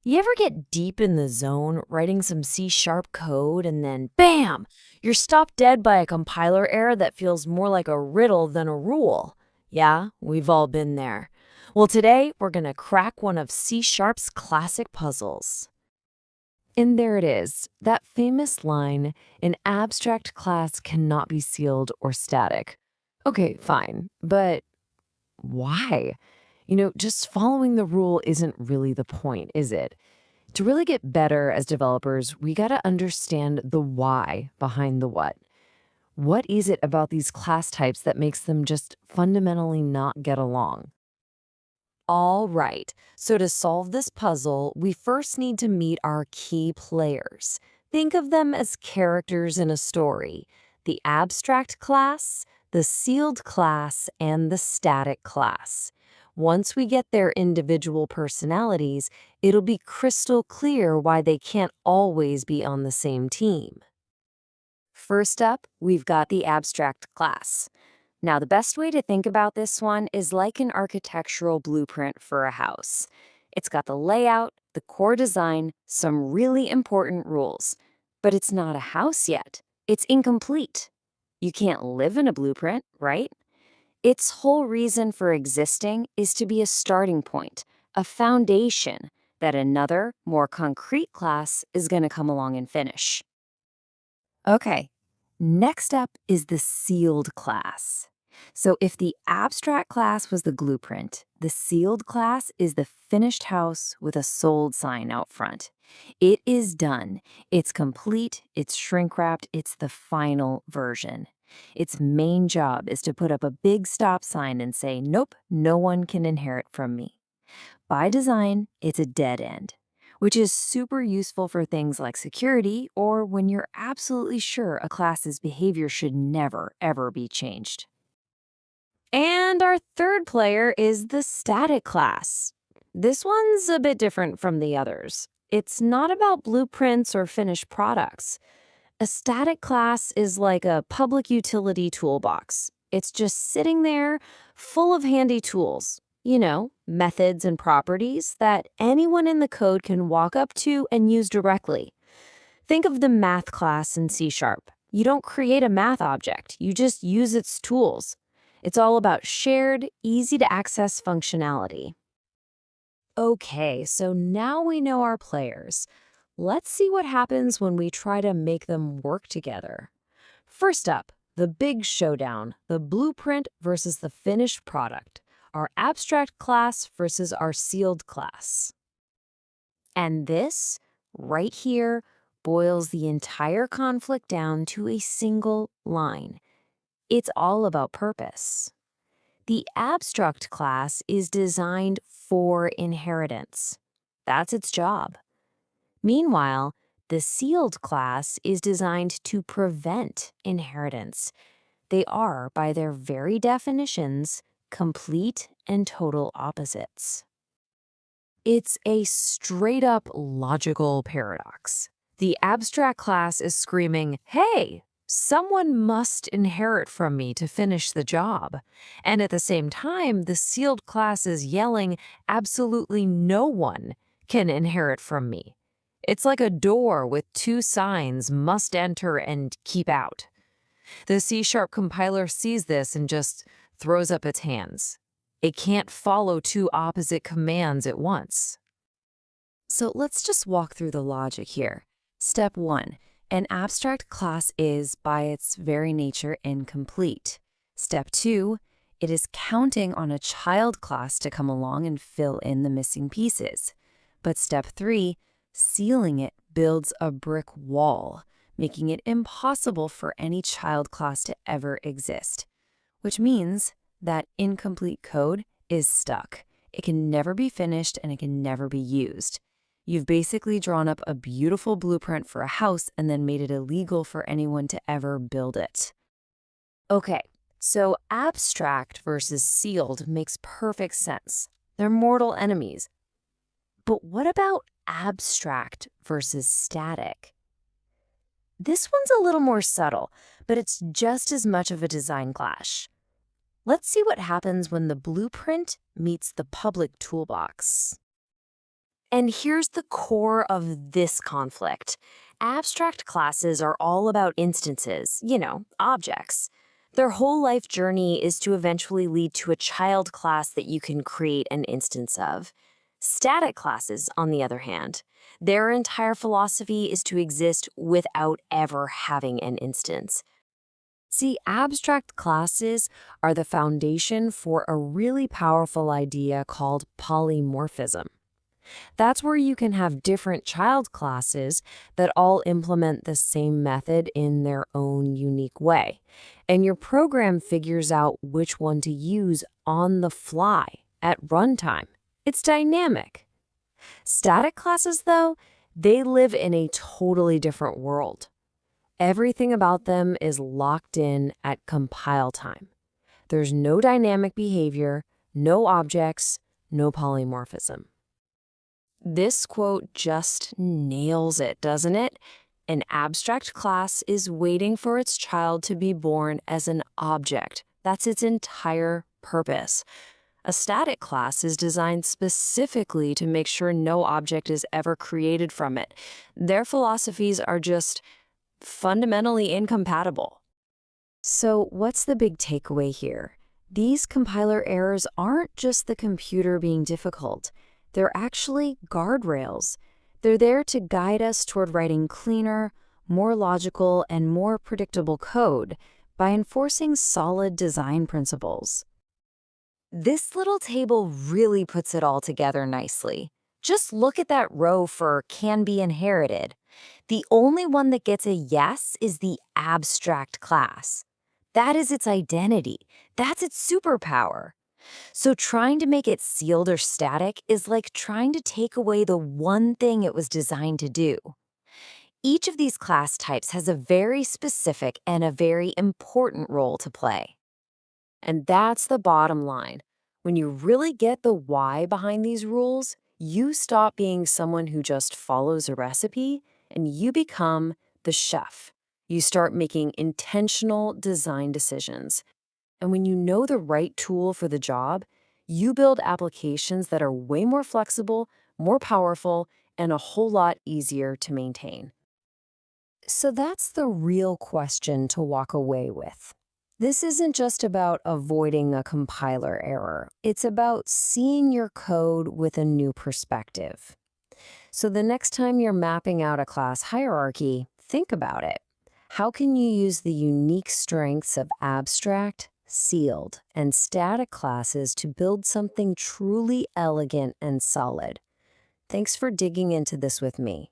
You ever get deep in the zone writing some C# code and then bam, you're stopped dead by a compiler error that feels more like a riddle than a rule? Yeah, we've all been there. Well, today we're going to crack one of C#'s classic puzzles. And there it is, that famous line, an abstract class cannot be sealed or static. Okay, fine, but why? Just following the rule isn't really the point, is it? To really get better as developers, we got to understand the why behind the what. What is it about these class types that makes them just fundamentally not get along? All right, so to solve this puzzle, we first need to meet our key players. Think of them as characters in a story: the abstract class, the sealed class, and the static class. Once we get their individual personalities, it'll be crystal clear why they can't always be on the same team. First up, we've got the abstract class. Now, the best way to think about this one is like an architectural blueprint for a house. It's got the layout, the core design, some really important rules. But it's not a house yet. It's incomplete. You can't live in a blueprint, right? Its whole reason for existing is to be a starting point, a foundation that another, more concrete class is going to come along and finish. Okay, next up is the sealed class. So if the abstract class was the blueprint, the sealed class is the finished house with a sold sign out front. It is done. It's complete, it's shrink-wrapped, it's the final version. Its main job is to put up a big stop sign and say, nope, no one can inherit from me. By design, it's a dead end, which is super useful for things like security or when you're absolutely sure a class's behavior should never, ever be changed. And our third player is the static class. This one's a bit different from the others. It's not about blueprints or finished products. A static class is like a public utility toolbox. It's just sitting there, full of handy tools. Methods and properties that anyone in the code can walk up to and use directly. Think of the math class in C#. You don't create a math object, you just use its tools. It's all about shared, easy-to-access functionality. Okay, so now we know our players. Let's see what happens when we try to make them work together. First up, the big showdown, the blueprint versus the finished product. Our abstract class versus our sealed class. And this, right here, boils the entire conflict down to a single line. It's all about purpose. The abstract class is designed for inheritance. That's its job. Meanwhile, the sealed class is designed to prevent inheritance. They are, by their very definitions, complete and total opposites. It's a straight-up logical paradox. The abstract class is screaming, hey, someone must inherit from me to finish the job. And at the same time, the sealed class is yelling, absolutely no one can inherit from me. It's like a door with two signs, must enter and keep out. The C# compiler sees this and just throws up its hands. It can't follow two opposite commands at once. So let's just walk through the logic here. Step 1. An abstract class is, by its very nature, incomplete. Step 2. It is counting on a child class to come along and fill in the missing pieces. But step 3, sealing it builds a brick wall, making it impossible for any child class to ever exist. Which means that incomplete code is stuck. It can never be finished and it can never be used. You've basically drawn up a beautiful blueprint for a house and then made it illegal for anyone to ever build it. Okay, so abstract versus sealed makes perfect sense. They're mortal enemies. But what about abstract versus static? This one's a little more subtle, but it's just as much of a design clash. Let's see what happens when the blueprint meets the public toolbox. And here's the core of this conflict. Abstract classes are all about instances, objects. Their whole life journey is to eventually lead to a child class that you can create an instance of. Static classes, on the other hand, their entire philosophy is to exist without ever having an instance. See, abstract classes are the foundation for a really powerful idea called polymorphism. That's where you can have different child classes that all implement the same method in their own unique way. And your program figures out which one to use on the fly at runtime. It's dynamic. Static classes, though, they live in a totally different world. Everything about them is locked in at compile time. There's no dynamic behavior, no objects, no polymorphism. This quote just nails it, doesn't it? An abstract class is waiting for its child to be born as an object. That's its entire purpose. A static class is designed specifically to make sure no object is ever created from it. Their philosophies are just fundamentally incompatible. So, what's the big takeaway here? These compiler errors aren't just the computer being difficult. They're actually guardrails. They're there to guide us toward writing cleaner, more logical, and more predictable code by enforcing solid design principles. This little table really puts it all together nicely. Just look at that row for can be inherited. The only one that gets a yes is the abstract class. That is its identity. That's its superpower. So trying to make it sealed or static is like trying to take away the one thing it was designed to do. Each of these class types has a very specific and a very important role to play. And that's the bottom line. When you really get the why behind these rules, you stop being someone who just follows a recipe and you become the chef. You start making intentional design decisions. And when you know the right tool for the job, you build applications that are way more flexible, more powerful, and a whole lot easier to maintain. So that's the real question to walk away with. This isn't just about avoiding a compiler error. It's about seeing your code with a new perspective. So the next time you're mapping out a class hierarchy, think about it. How can you use the unique strengths of abstract, sealed, and static classes to build something truly elegant and solid? Thanks for digging into this with me.